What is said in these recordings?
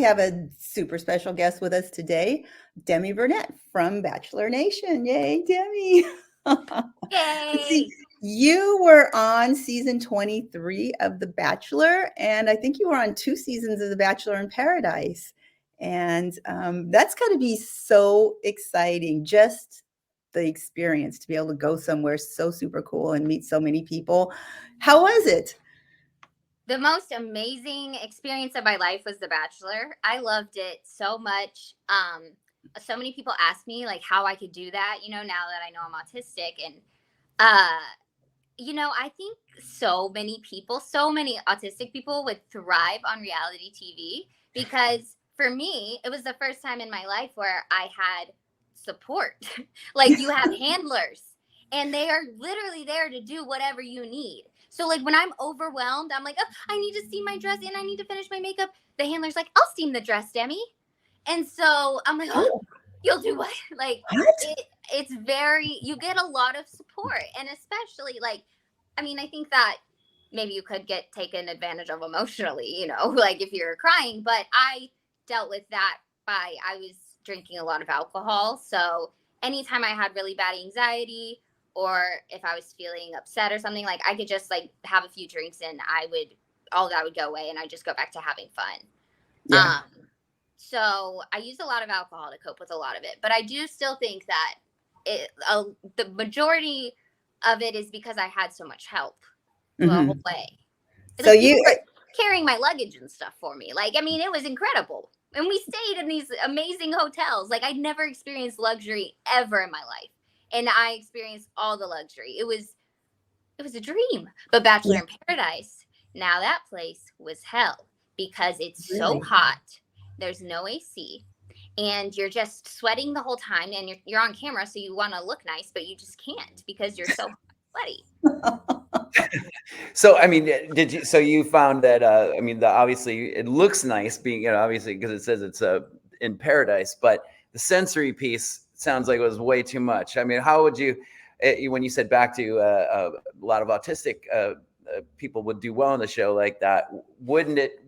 have a super special guest with us today, Demi Burnett from Bachelor Nation. Yay, Demi. Let's see. Yay! You were on season 23 of The Bachelor, and I think you were on 2 seasons of The Bachelor in Paradise. And that's got to be so exciting, just the experience to be able to go somewhere so super cool and meet so many people. How was it? The most amazing experience of my life was The Bachelor. I loved it so much. So many people ask me like how I could do that, now that I know I'm autistic. And I think so many autistic people would thrive on reality TV because for me, it was the first time in my life where I had support. Like you have handlers and they are literally there to do whatever you need. So like when I'm overwhelmed, I'm like, oh, I need to steam my dress and I need to finish my makeup. The handler's like, I'll steam the dress, Demi. And so I'm like, oh, you'll do what? Like What? you get a lot of support. And especially I think that maybe you could get taken advantage of emotionally, like if you're crying, but I dealt with that I was drinking a lot of alcohol. So anytime I had really bad anxiety or if I was feeling upset or something, like I could just like have a few drinks and all that would go away and I just go back to having fun. Yeah. So I used a lot of alcohol to cope with a lot of it, but I do still think that the majority of it is because I had so much help the whole way. So you were carrying my luggage and stuff for me. It was incredible. And we stayed in these amazing hotels. Like I'd never experienced luxury ever in my life. And I experienced all the luxury. It was a dream. But Bachelor in Paradise, now that place was hell because it's so hot. There's no AC. And you're just sweating the whole time and you're on camera. So you want to look nice, but you just can't because you're so sweaty. So, you found that, obviously it looks nice being, obviously because it says it's in paradise, but the sensory piece sounds like it was way too much. I mean, how would you, when you said back to a lot of autistic people would do well on the show like that, wouldn't it?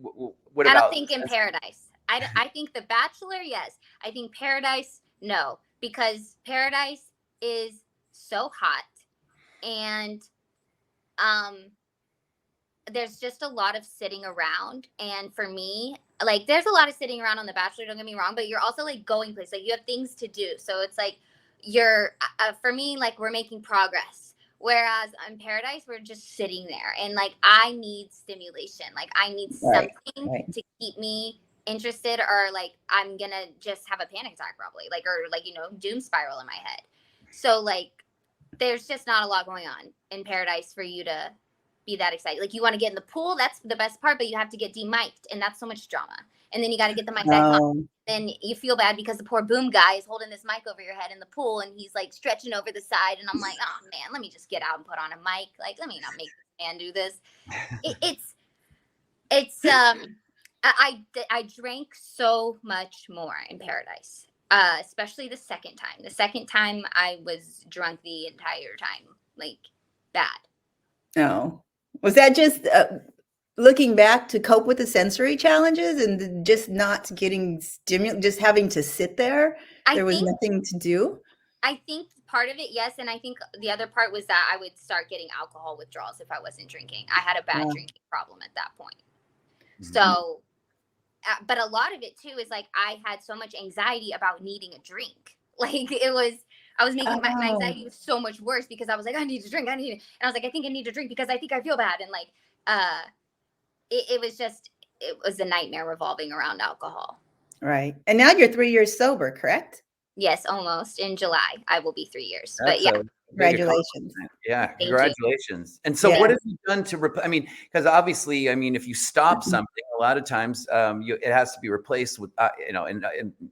I don't think in Paradise. I think The Bachelor, yes. I think Paradise, no. Because Paradise is so hot and there's just a lot of sitting around. And for me, like there's a lot of sitting around on The Bachelor, don't get me wrong, but you're also like going places. Like you have things to do. So it's like for me, like we're making progress. Whereas in Paradise, we're just sitting there and like I need stimulation. Like I need something to keep me interested or like I'm gonna just have a panic attack probably doom spiral in my head. So like there's just not a lot going on in Paradise for you to be that excited. Like you want to get in the pool, that's the best part, but you have to get demiked and that's so much drama. And then you got to get the mic back on. Then you feel bad because the poor boom guy is holding this mic over your head in the pool and he's like stretching over the side and I'm like, oh man, let me just get out and put on a mic. Like let me not make this man do this. I drank so much more in Paradise, especially the second time. The second time I was drunk the entire time, like bad. No. Was that just looking back to cope with the sensory challenges and just not getting just having to sit there? There was nothing to do? I think part of it, yes. And I think the other part was that I would start getting alcohol withdrawals if I wasn't drinking. I had a bad drinking problem at that point. Mm-hmm. So, but a lot of it too is like I had so much anxiety about needing a drink. Like I was making my anxiety was so much worse because I was like, I need to drink. And I was like, I think I need to drink because I think I feel bad. And like, it was a nightmare revolving around alcohol. Right. And now you're 3 years sober, correct? Yes, almost. In July, I will be 3 years. But yeah. Congratulations. Yeah, congratulations. And so what have you done to, because obviously, if you stop something, a lot of times it has to be replaced with, in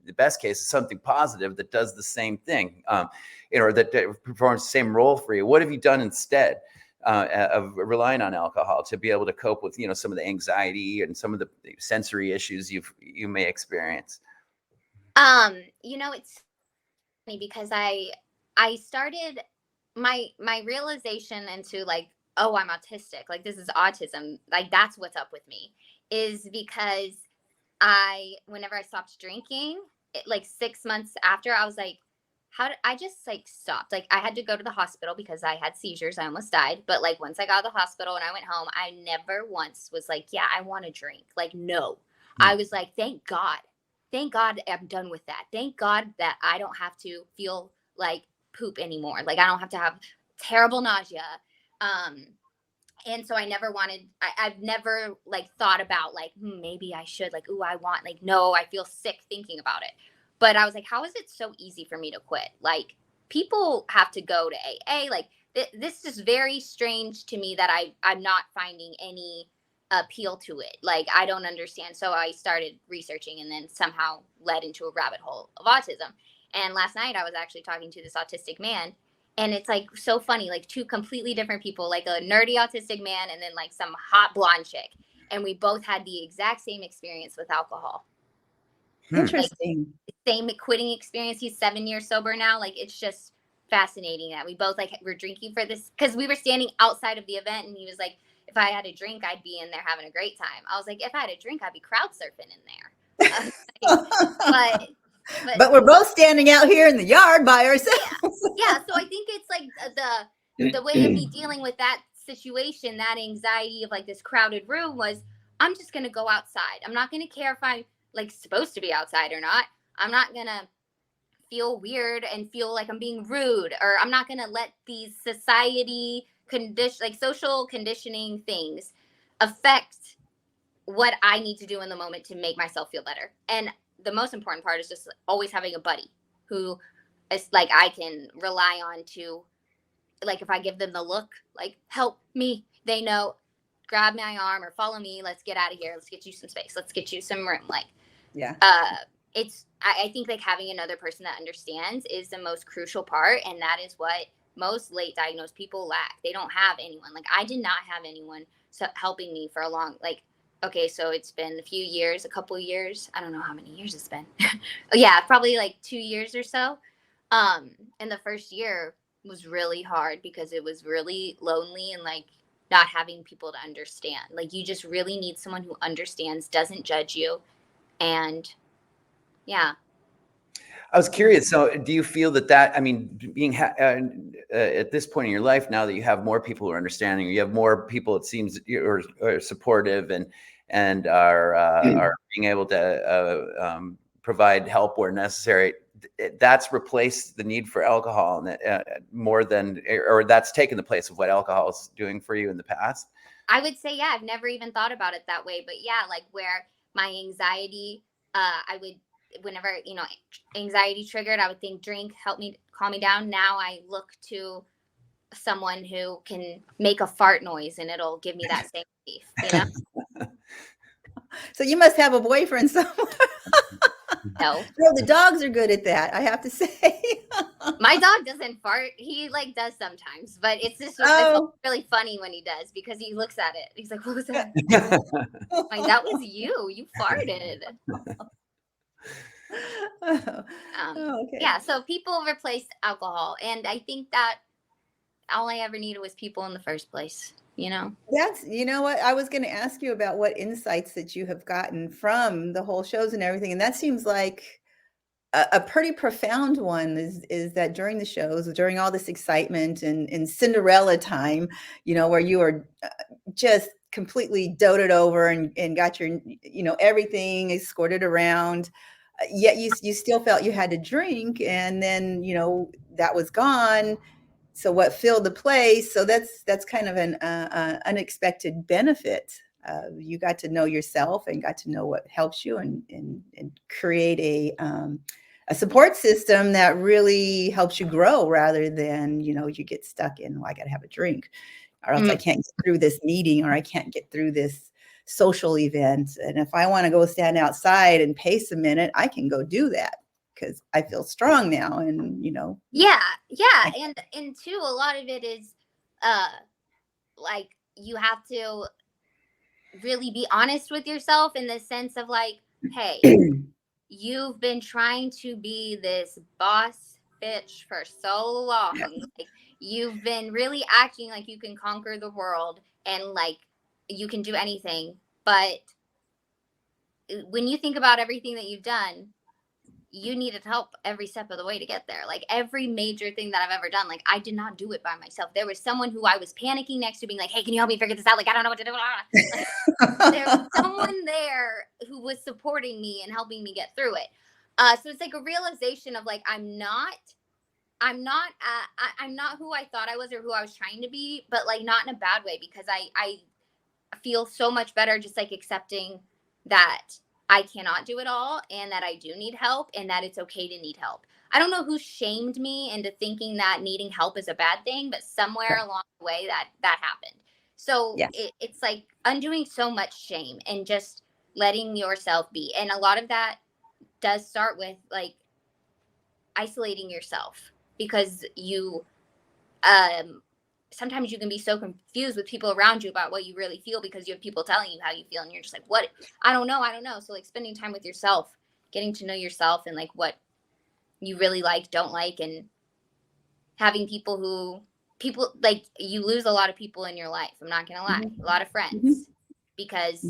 the best case, something positive that does the same thing, or that performs the same role for you. What have you done instead of relying on alcohol to be able to cope with, some of the anxiety and some of the sensory issues you may experience? It's funny because I started my realization into like, oh, I'm autistic. Like this is autism. Like that's what's up with me is because whenever I stopped drinking, like 6 months after, I was like, how did I just like stopped? Like I had to go to the hospital because I had seizures. I almost died. But like once I got to the hospital and I went home, I never once was like, yeah, I want to drink. Like, no. I was like, thank God. Thank God I'm done with that. Thank God that I don't have to feel like poop anymore. Like I don't have to have terrible nausea. Um, and so I never wanted, I've never like thought about like, maybe I should like, ooh, I want like, no, I feel sick thinking about it. But I was like, how is it so easy for me to quit? Like people have to go to AA. Like this is very strange to me that I'm not finding any appeal to it. Like I don't understand. So I started researching and then somehow led into a rabbit hole of autism. And last night I was actually talking to this autistic man, and it's like so funny, like two completely different people, like a nerdy autistic man and then like some hot blonde chick. And we both had the exact same experience with alcohol. Interesting. Like, same quitting experience. He's 7 years sober now. Like it's just fascinating that we both like were drinking for this, because we were standing outside of the event and he was like, if I had a drink, I'd be in there having a great time. I was like, if I had a drink, I'd be crowd surfing in there. but But we're both standing out here in the yard by ourselves. Yeah. So I think it's like the way of me dealing with that situation, that anxiety of like this crowded room, was I'm just going to go outside. I'm not going to care if I'm like supposed to be outside or not. I'm not going to feel weird and feel like I'm being rude, or I'm not going to let these social conditioning things affect what I need to do in the moment to make myself feel better. And the most important part is just always having a buddy who is like I can rely on to, like if I give them the look, like help me, they know, grab my arm or follow me, let's get out of here, let's get you some space, let's get you some room. Like yeah. I think like having another person that understands is the most crucial part, and that is what most late diagnosed people lack. They don't have anyone. Like I did not have anyone helping me for a long, like, okay, so it's been a couple years. I don't know how many years it's been. Yeah, probably like 2 years or so. And the first year was really hard because it was really lonely and like not having people to understand. Like you just really need someone who understands, doesn't judge you. And yeah. I was curious. So do you feel that, I mean, being at this point in your life, now that you have more people who are understanding, you have more people, it seems, are supportive and are being able to provide help where necessary, that's replaced the need for alcohol and more than, or that's taken the place of what alcohol is doing for you in the past? I would say, yeah, I've never even thought about it that way, but yeah, like where my anxiety, I would, whenever, anxiety triggered, I would think drink, help me, calm me down. Now I look to someone who can make a fart noise and it'll give me that same relief, So you must have a boyfriend somewhere. No, the dogs are good at that, I have to say. My dog doesn't fart. He like does sometimes, but it's just it's really funny when he does, because he looks at it. He's like, "What was that?" Like, that was you. You farted. Okay. Yeah. So people replaced alcohol, and I think that all I ever needed was people in the first place. That's, what I was going to ask you about, what insights that you have gotten from the whole shows and everything, and that seems like a pretty profound one, is that during the shows, during all this excitement and Cinderella time, where you are just completely doted over and got your, everything escorted around, yet you still felt you had to drink, and then, that was gone. So what filled the place? So that's kind of an unexpected benefit. You got to know yourself and got to know what helps you, and create a support system that really helps you grow, rather than, you get stuck in, I got to have a drink, or else I can't get through this meeting, or I can't get through this social event. And if I want to go stand outside and pace a minute, I can go do that, because I feel strong now. And, Yeah. And too, a lot of it is like you have to really be honest with yourself, in the sense of like, hey, you've been trying to be this boss bitch for so long. Like, you've been really acting like you can conquer the world and like you can do anything, but when you think about everything that you've done, you needed help every step of the way to get there. Like every major thing that I've ever done, like I did not do it by myself. There was someone who I was panicking next to, being like, "Hey, can you help me figure this out? Like, I don't know what to do." Like, there was someone there who was supporting me and helping me get through it. So it's like a realization of like, I'm not who I thought I was or who I was trying to be, but like not in a bad way, because I feel so much better just like accepting that I cannot do it all and that I do need help and that it's okay to need help. I don't know who shamed me into thinking that needing help is a bad thing, but somewhere along the way that happened. So Yeah. it's like undoing so much shame and just letting yourself be. And a lot of that does start with like isolating yourself, because you sometimes you can be so confused with people around you about what you really feel, because you have people telling you how you feel and you're just like, what? I don't know. So like spending time with yourself, getting to know yourself and like what you really like, don't like, and having people like, you lose a lot of people in your life. I'm not gonna lie, a lot of friends, because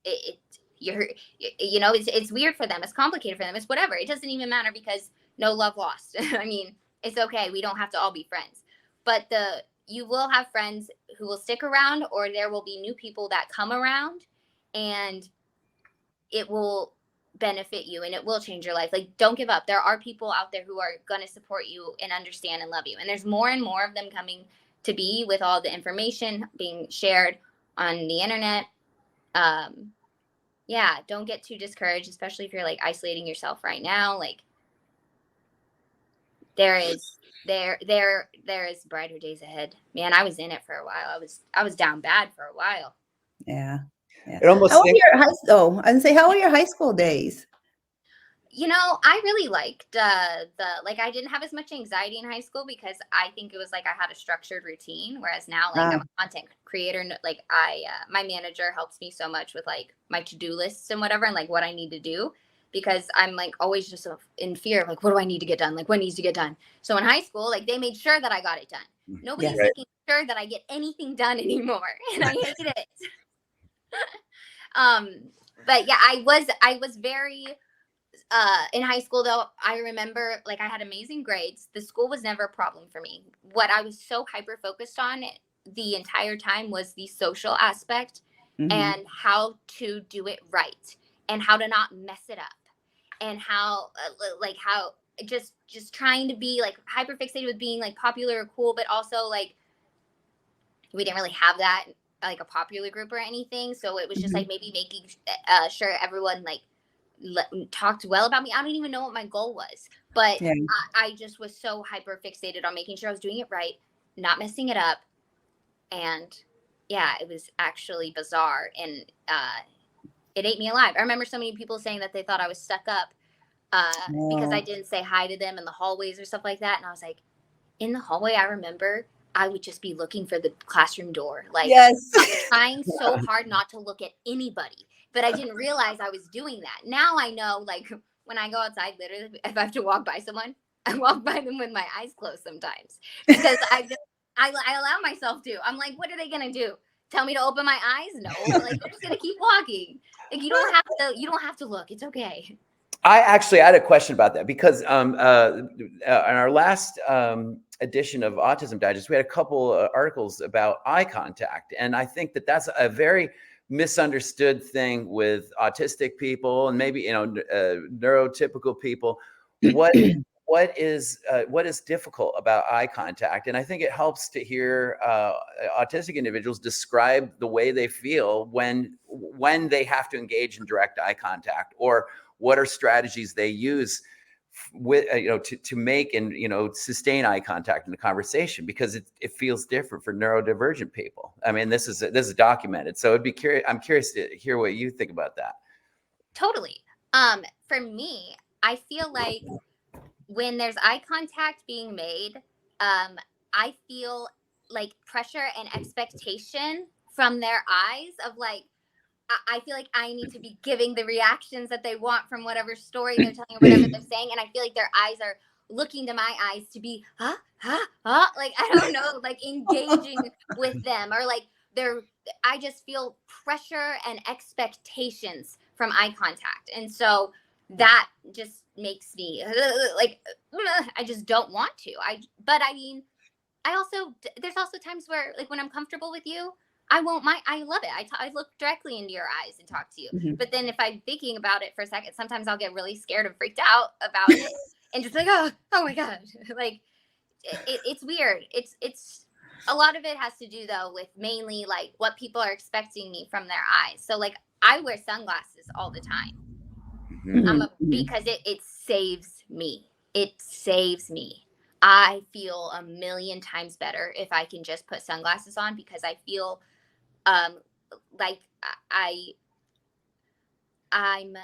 it you're it's weird for them, it's complicated for them, it's whatever, it doesn't even matter, because no love lost. I mean, it's okay, we don't have to all be friends, but you will have friends who will stick around, or there will be new people that come around, and it will benefit you and it will change your life. Like, don't give up. There are people out there who are going to support you and understand and love you. And there's more and more of them coming to be, with all the information being shared on the internet. Yeah, don't get too discouraged, especially if you're like isolating yourself right now. Like, there is brighter days ahead. Man, I was in it for a while. I was down bad for a while. Yeah. It almost How were your high school? I would say, how were your high school days? You know, I really liked like, I didn't have as much anxiety in high school, because I think it was like I had a structured routine, whereas now like I'm a content creator. Like my manager helps me so much with like my to-do lists and whatever, and like what I need to do, because I'm like always just in fear of like, what do I need to get done? Like, what needs to get done? So in high school, like they made sure that I got it done. Nobody's making sure that I get anything done anymore, and I hate it. But yeah, I was very in high school, though, I remember like I had amazing grades. The school was never a problem for me. What I was so hyper focused on the entire time was the social aspect, and how to do it right, and how to not mess it up, and how just trying to be like hyper fixated with being like popular or cool, but also like we didn't really have that like a popular group or anything. So it was just like maybe making sure everyone like talked well about me. I don't even know what my goal was, but I just was so hyper fixated on making sure I was doing it right, not messing it up. And yeah, it was actually bizarre, and it ate me alive. I remember so many people saying that they thought I was stuck up because I didn't say hi to them in the hallways or stuff like that. And I was like, in the hallway, I remember I would just be looking for the classroom door. Like, trying so hard not to look at anybody. But I didn't realize I was doing that. Now I know, like, when I go outside, literally, if I have to walk by someone, I walk by them with my eyes closed sometimes, because I allow myself to. I'm like, what are they going to do? Tell me to open my eyes? No. Like, they're just going to keep walking. Like, you don't have to look. It's okay. I actually had a question about that, because in our last edition of Autism Digest, we had a couple articles about eye contact. And I think that that's a very misunderstood thing with autistic people, and maybe, neurotypical people. What is difficult about eye contact? And I think it helps to hear autistic individuals describe the way they feel when they have to engage in direct eye contact, or what are strategies they use with to make and sustain eye contact in a conversation, because it feels different for neurodivergent people. I mean, this is documented, so I'm curious to hear what you think about that. Totally. For me, I feel like when there's eye contact being made, I feel like pressure and expectation from their eyes of like, I feel like I need to be giving the reactions that they want from whatever story they're telling or whatever they're saying. And I feel like their eyes are looking to my eyes to be, like, I don't know, like engaging with them, or like I just feel pressure and expectations from eye contact. And so that just makes me like, I just don't want to. But I mean, there's also times where like when I'm comfortable with you, I won't mind. I love it. I look directly into your eyes and talk to you. Mhm. But then if I'm thinking about it for a second, sometimes I'll get really scared and freaked out about it and just like, oh my God. Like it's weird. It's a lot of it has to do though with mainly like what people are expecting me from their eyes. So like I wear sunglasses all the time. Mhm. Because it saves me. It saves me. I feel a million times better if I can just put sunglasses on because I feel um like I'm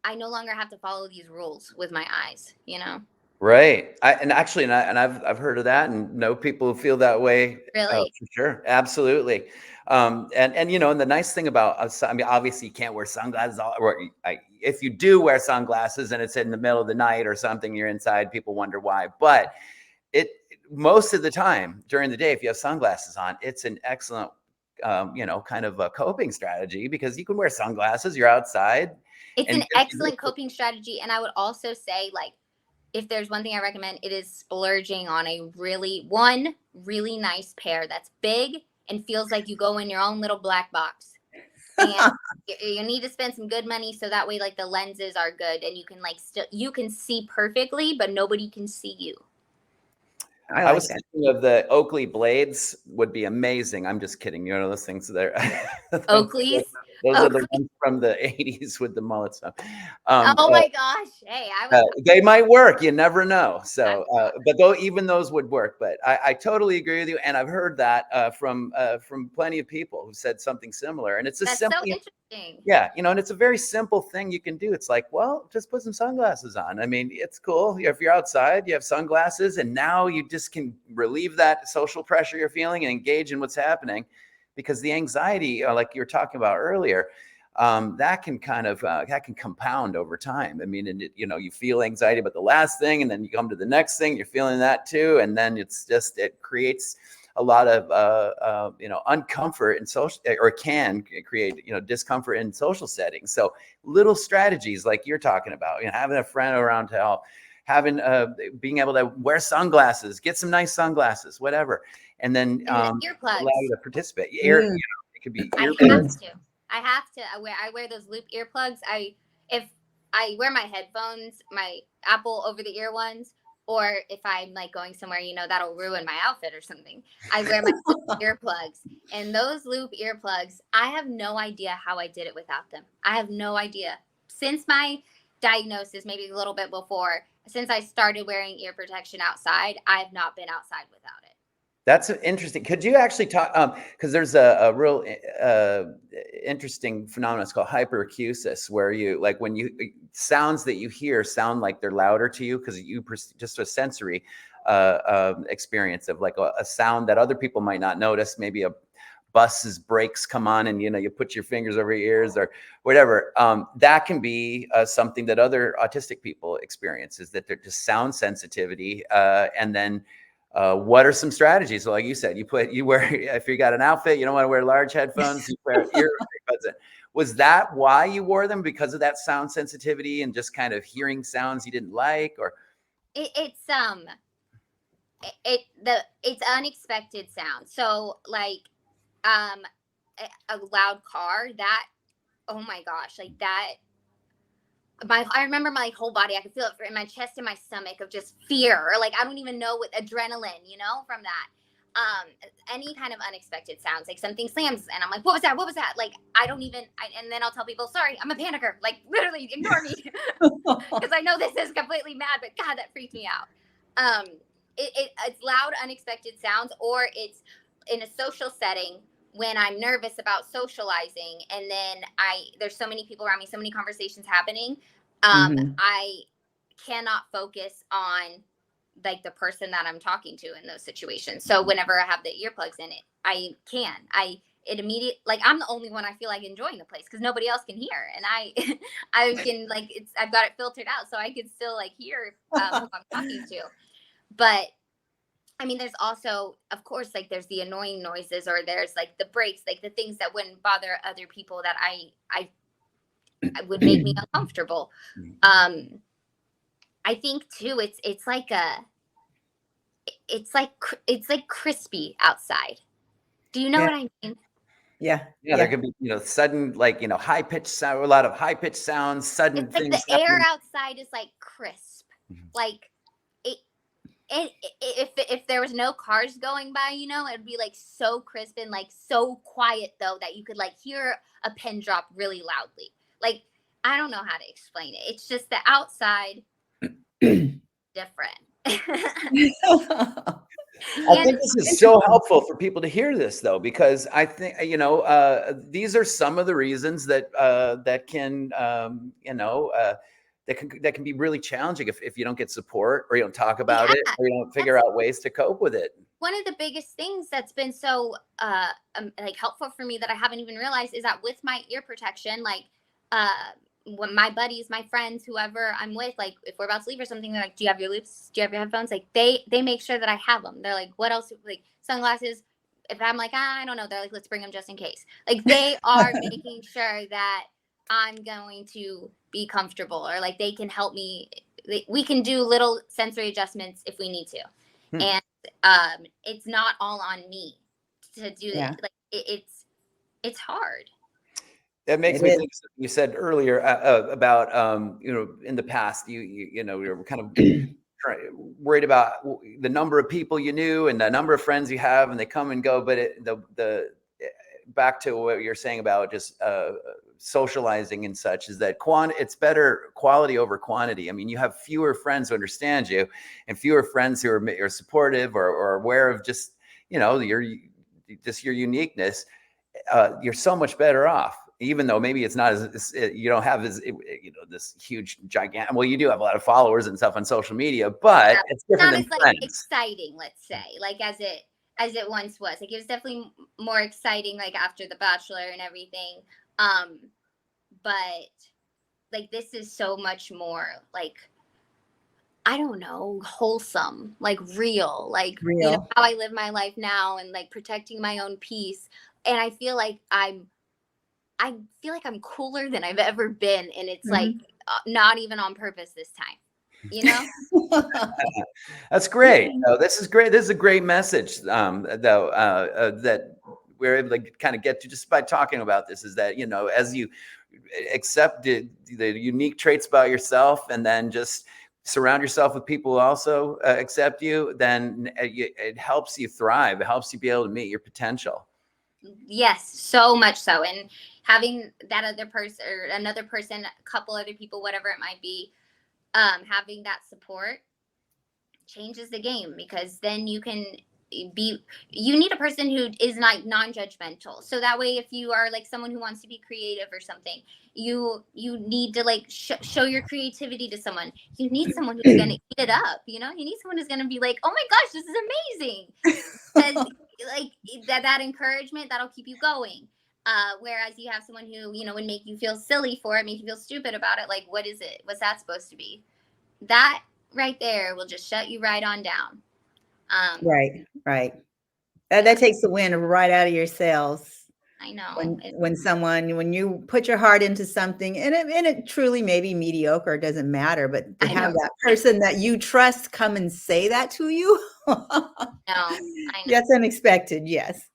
I no longer have to follow these rules with my eyes, you know? Right. I've heard of that and know people who feel that way. Really? For sure. Absolutely. And you know, and the nice thing about us, I mean, obviously you can't wear sunglasses if you do wear sunglasses and it's in the middle of the night or something, you're inside, people wonder why. But it most of the time during the day, if you have sunglasses on, it's an excellent you know, kind of a coping strategy because you can wear sunglasses, you're outside. It's And an excellent coping strategy. And I would also say, like, if there's one thing I recommend, it is splurging on one really nice pair that's big and feels like you go in your own little black box. And you need to spend some good money so that way like the lenses are good and you can like you can see perfectly, but nobody can see you. I was thinking of the Oakley blades would be amazing. I'm just kidding. You know those things there. Oakleys. Those are the ones from the 80s with the mullet stuff. Oh my gosh. Hey, they might work. You never know. So, but though even those would work. But I totally agree with you, and I've heard that from plenty of people who said something similar. And it's a that's simple, so interesting. yeah, you know, and it's a very simple thing you can do. It's like, well, just put some sunglasses on. I mean, it's cool if you're outside, you have sunglasses, and now you just can relieve that social pressure you're feeling and engage in what's happening, because the anxiety, like you were talking about earlier, that can kind of that can compound over time. I mean, and you know, you feel anxiety about the last thing, and then you come to the next thing, you're feeling that too, and then it creates a lot of you know, uncomfort in social, or can create, you know, discomfort in social settings. So little strategies like you're talking about, you know, having a friend around to help, having being able to wear sunglasses, get some nice sunglasses, whatever, and then Earplugs. allow you to participate. You know, it could be earplugs. I have to. I wear those loop earplugs. If I wear my headphones, my Apple over the ear ones, or if I'm like going somewhere, you know, that'll ruin my outfit or something, I wear my earplugs. And those loop earplugs, I have no idea how I did it without them. I have no idea. Since my diagnosis, maybe a little bit before, since I started wearing ear protection outside, I have not been outside without it. That's interesting. Could you actually talk? Because there's a real interesting phenomenon. It's called hyperacusis, where you like when you sounds that you hear sound like they're louder to you because you just a sensory experience of like a sound that other people might not notice. Maybe a bus's brakes come on, and you know, you put your fingers over your ears or whatever. That can be something that other autistic people experience, is that they're just sound sensitivity, and then. What are some strategies? So like you said, you wear, if you got an outfit, you don't want to wear large headphones, you wear earbuds. Was that why you wore them? Because of that sound sensitivity and just kind of hearing sounds you didn't like? Or it's unexpected sound. So like a loud car, that, oh my gosh, like that, I remember my whole body, I could feel it in my chest and my stomach of just fear, or like I don't even know what adrenaline, you know, from that. Any kind of unexpected sounds, like something slams and I'm like, what was that? Like I don't even and then I'll tell people, sorry, I'm a panicker, like literally ignore me, because I know this is completely mad, but God, that freaked me out. It's loud unexpected sounds, or it's in a social setting when I'm nervous about socializing, and then there's so many people around me, so many conversations happening. I cannot focus on like the person that I'm talking to in those situations. So whenever I have the earplugs in it, it immediately, like I'm the only one I feel like enjoying the place because nobody else can hear, and I can like I've got it filtered out so I can still like hear who I'm talking to. But I mean, there's also, of course, like there's the annoying noises, or there's like the brakes, like the things that wouldn't bother other people that I would make me uncomfortable. I think too, it's like crispy outside. Do you know what I mean? Yeah. Yeah, there can be, sudden, like, high pitched sound, a lot of high pitched sounds, sudden It's like things the air happening. outside is like crisp. Like if there was no cars going by, it'd be like so crisp and like so quiet though that you could like hear a pin drop really loudly. Like, I don't know how to explain it. It's just the outside different. I think this is so helpful for people to hear this, though, because I think these are some of the reasons that can that can be really challenging if you don't get support, or you don't talk about it, or you don't figure out ways to cope with it. One of the biggest things that's been so like helpful for me that I haven't even realized is that with my ear protection, like when my buddies, my friends, whoever I'm with, like if we're about to leave or something, they're like, do you have your loops? Do you have your headphones? Like they make sure that I have them. They're like, what else? Like sunglasses. If I'm like, I don't know, they're like, let's bring them just in case. Like they are making sure that I'm going to be comfortable, or like they can help me. We can do little sensory adjustments if we need to. And it's not all on me to do it. Like it's hard. That makes me think something you said earlier about in the past you were kind of worried about the number of people you knew and the number of friends you have, and they come and go. But back to what you're saying about just socializing and such, is that it's better quality over quantity. I mean, you have fewer friends who understand you, and fewer friends who are supportive or aware of just your uniqueness. You're so much better off. Even though maybe it's not you don't have this huge gigantic. Well, you do have a lot of followers and stuff on social media, but it's different than friends. Like exciting, let's say, like as it once was. Like it was definitely more exciting, like after The Bachelor and everything. But like this is so much more like, I don't know, wholesome, like real, how I live my life now, and like protecting my own peace. And I feel like I'm cooler than I've ever been. And it's like not even on purpose this time, That's great. No, this is great. This is a great message, that we're able to kind of get to just by talking about this, is that, as you accept the unique traits about yourself, and then just surround yourself with people who also accept you, then it helps you thrive. It helps you be able to meet your potential. Yes, so much so. And having that other person, or another person, a couple other people, whatever it might be, having that support changes the game, because then you need a person who is like non-judgmental. So that way, if you are like someone who wants to be creative or something, you need to like show your creativity to someone. You need someone who's going to eat it up. You need someone who's going to be like, oh my gosh, this is amazing. Like that encouragement, that'll keep you going. Whereas you have someone who, would make you feel silly for it, make you feel stupid about it. Like, what is it? What's that supposed to be? That right there will just shut you right on down. Right. That takes the wind right out of your sails. I know. When you put your heart into something, and it truly may be mediocre, it doesn't matter, but to have that person that you trust come and say that to you. I know. That's unexpected. Yes.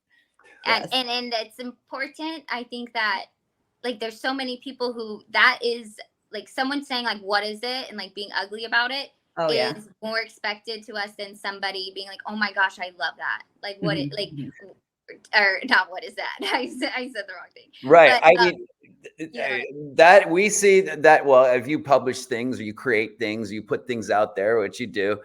And it's important. I think that like there's so many people who that is like someone saying like, what is it? And like being ugly about it is more expected to us than somebody being like, oh my gosh, I love that. Like what it like, or not, what is that? I said the wrong thing. Right. But, that we see that, well, if you publish things or you create things, you put things out there, which you do,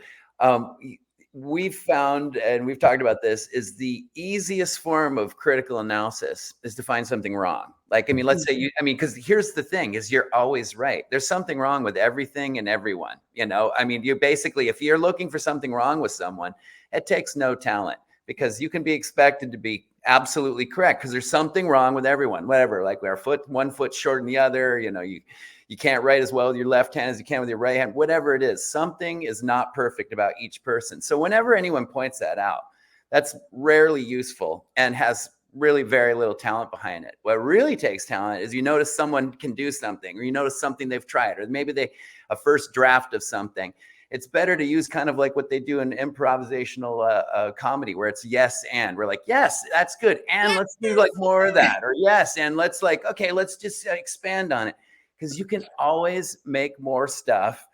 we've found, and we've talked about this, is the easiest form of critical analysis is to find something wrong. Like, I mean, let's say because here's the thing is you're always right. There's something wrong with everything and everyone, I mean, you basically, if you're looking for something wrong with someone, it takes no talent, because you can be expected to be absolutely correct, because there's something wrong with everyone, whatever, like we're one foot short than the other, you can't write as well with your left hand as you can with your right hand, whatever it is, something is not perfect about each person. So whenever anyone points that out, that's rarely useful and has really very little talent behind it. What really takes talent is you notice someone can do something, or you notice something they've tried, or maybe a first draft of something. It's better to use kind of like what they do in improvisational comedy, where it's yes and. We're like, yes, that's good, and let's do like more of that, or yes, and let's like, okay, let's just expand on it, because you can always make more stuff,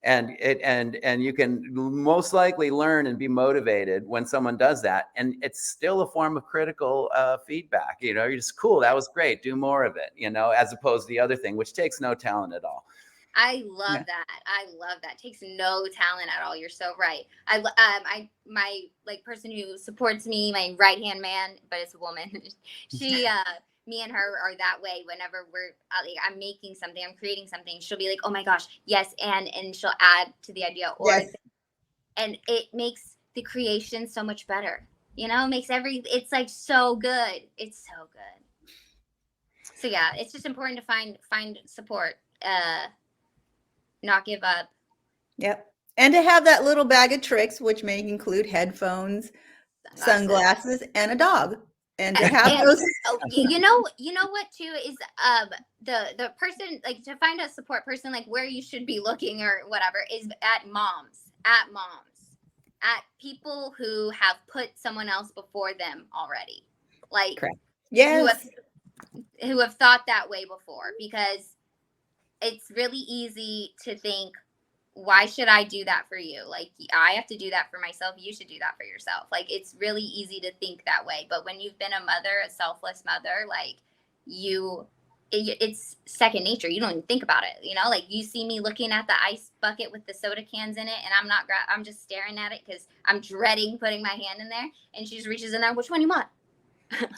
and you can most likely learn and be motivated when someone does that, and it's still a form of critical feedback. You're just, cool, that was great, do more of it, as opposed to the other thing, which takes no talent at all. I love that. I love that. Takes no talent at all. You're so right. My like person who supports me, my right hand man, but it's a woman. She, me and her are that way. Whenever I'm making something, I'm creating something, she'll be like, "Oh my gosh, yes," and she'll add to the idea, and it makes the creation so much better. It makes it's like so good. It's so good. So yeah, it's just important to find support. Not give up. Yep. And to have that little bag of tricks, which may include headphones, sunglasses, and a dog. And to have those. You know what too is the person, like, to find a support person, like where you should be looking or whatever, is at people who have put someone else before them already. Like, correct. Yes. Who have thought that way before, because it's really easy to think, why should I do that for you? Like, I have to do that for myself. You should do that for yourself. Like, it's really easy to think that way. But when you've been a mother, a selfless mother, like, it's second nature. You don't even think about it. Like, you see me looking at the ice bucket with the soda cans in it, and I'm just staring at it because I'm dreading putting my hand in there. And she just reaches in there. Which one you want?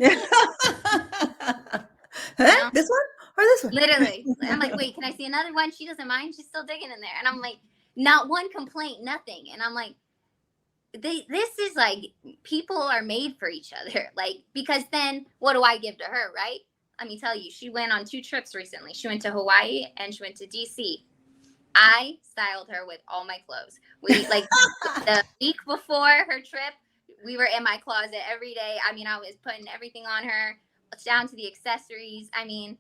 This one? Or this one? Literally. I'm like, wait, can I see another one? She doesn't mind. She's still digging in there. And I'm like, not one complaint, nothing. And I'm like, this is like, people are made for each other. Like, because then what do I give to her, right? Let me tell you, she went on 2 trips recently. She went to Hawaii and she went to DC. I styled her with all my clothes. We, like, the week before her trip, we were in my closet every day. I mean, I was putting everything on her, down to the accessories. I mean,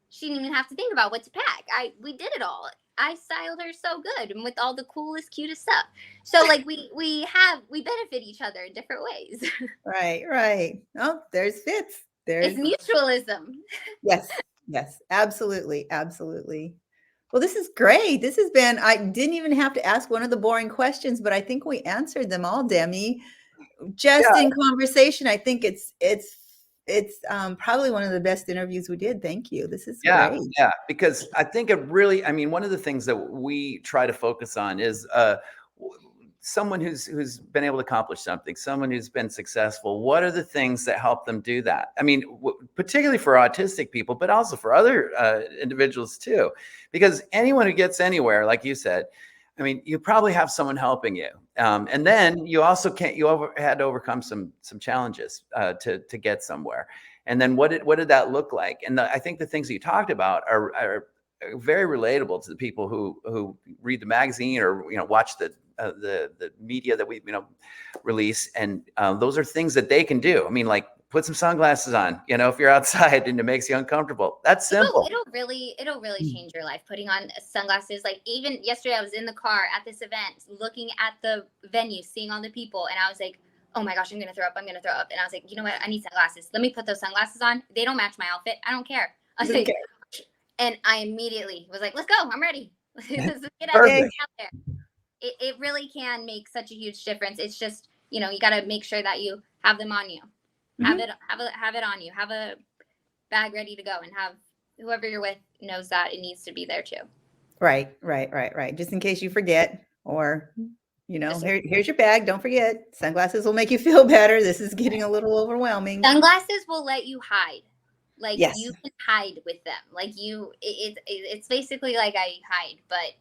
she didn't even have to think about what to pack. We did it all. I styled her so good, and with all the coolest, cutest stuff. So, like, we benefit each other in different ways. Right. Oh, there's fits. It's mutualism. Yes, absolutely. Well, this is great. This has been, I didn't even have to ask one of the boring questions, but I think we answered them all, Demi. Just in conversation, I think it's probably one of the best interviews we did. Thank you. This is great. Yeah, because I think one of the things that we try to focus on is someone who's been able to accomplish something, someone who's been successful. What are the things that help them do that? I mean, particularly for autistic people, but also for other individuals too, because anyone who gets anywhere, like you said, I mean, you probably have someone helping you. And then you also had to overcome some challenges to get somewhere. And then what did that look like? And I think the things that you talked about are very relatable to the people who read the magazine or, watch the media that we, release. And those are things that they can do. I mean, like, put some sunglasses on, if you're outside and it makes you uncomfortable. That's simple. It'll really change your life. Putting on sunglasses. Like, even yesterday I was in the car at this event, looking at the venue, seeing all the people. And I was like, oh my gosh, I'm going to throw up. And I was like, you know what? I need sunglasses. Let me put those sunglasses on. They don't match my outfit. I don't care. I was like, and I immediately was like, let's go. I'm ready. Let's get out there. It really can make such a huge difference. It's just, you got to make sure that you have them on you. Have it on you. Have a bag ready to go, and have whoever you're with knows that it needs to be there too. Right. Just in case you forget, or, here's your bag. Don't forget. Sunglasses will make you feel better. This is getting a little overwhelming. Sunglasses will let you hide. Like, yes. You can hide with them. Like, it's basically like I hide, but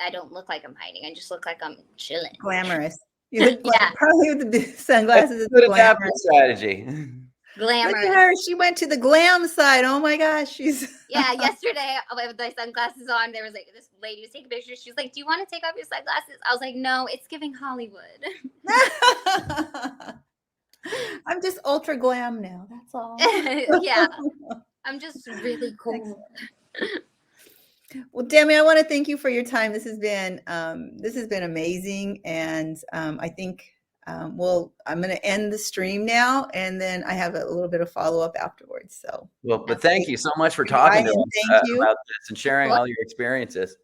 I don't look like I'm hiding. I just look like I'm chilling. Glamorous. You look probably with the sunglasses. That's a good adaptive strategy. Glamorous. Look at her. She went to the glam side. Oh my gosh. She's yesterday with my sunglasses on, there was like this lady was taking pictures. She was like, do you want to take off your sunglasses? I was like, no, it's giving Hollywood. I'm just ultra glam now. That's all. Yeah, I'm just really cool. Well, Demi, I want to thank you for your time. This has been amazing, and I think well, I'm going to end the stream now, and then I have a little bit of follow up afterwards. So, Well, but thank you so much for Ryan, talking to us thank you. about this and sharing all your experiences.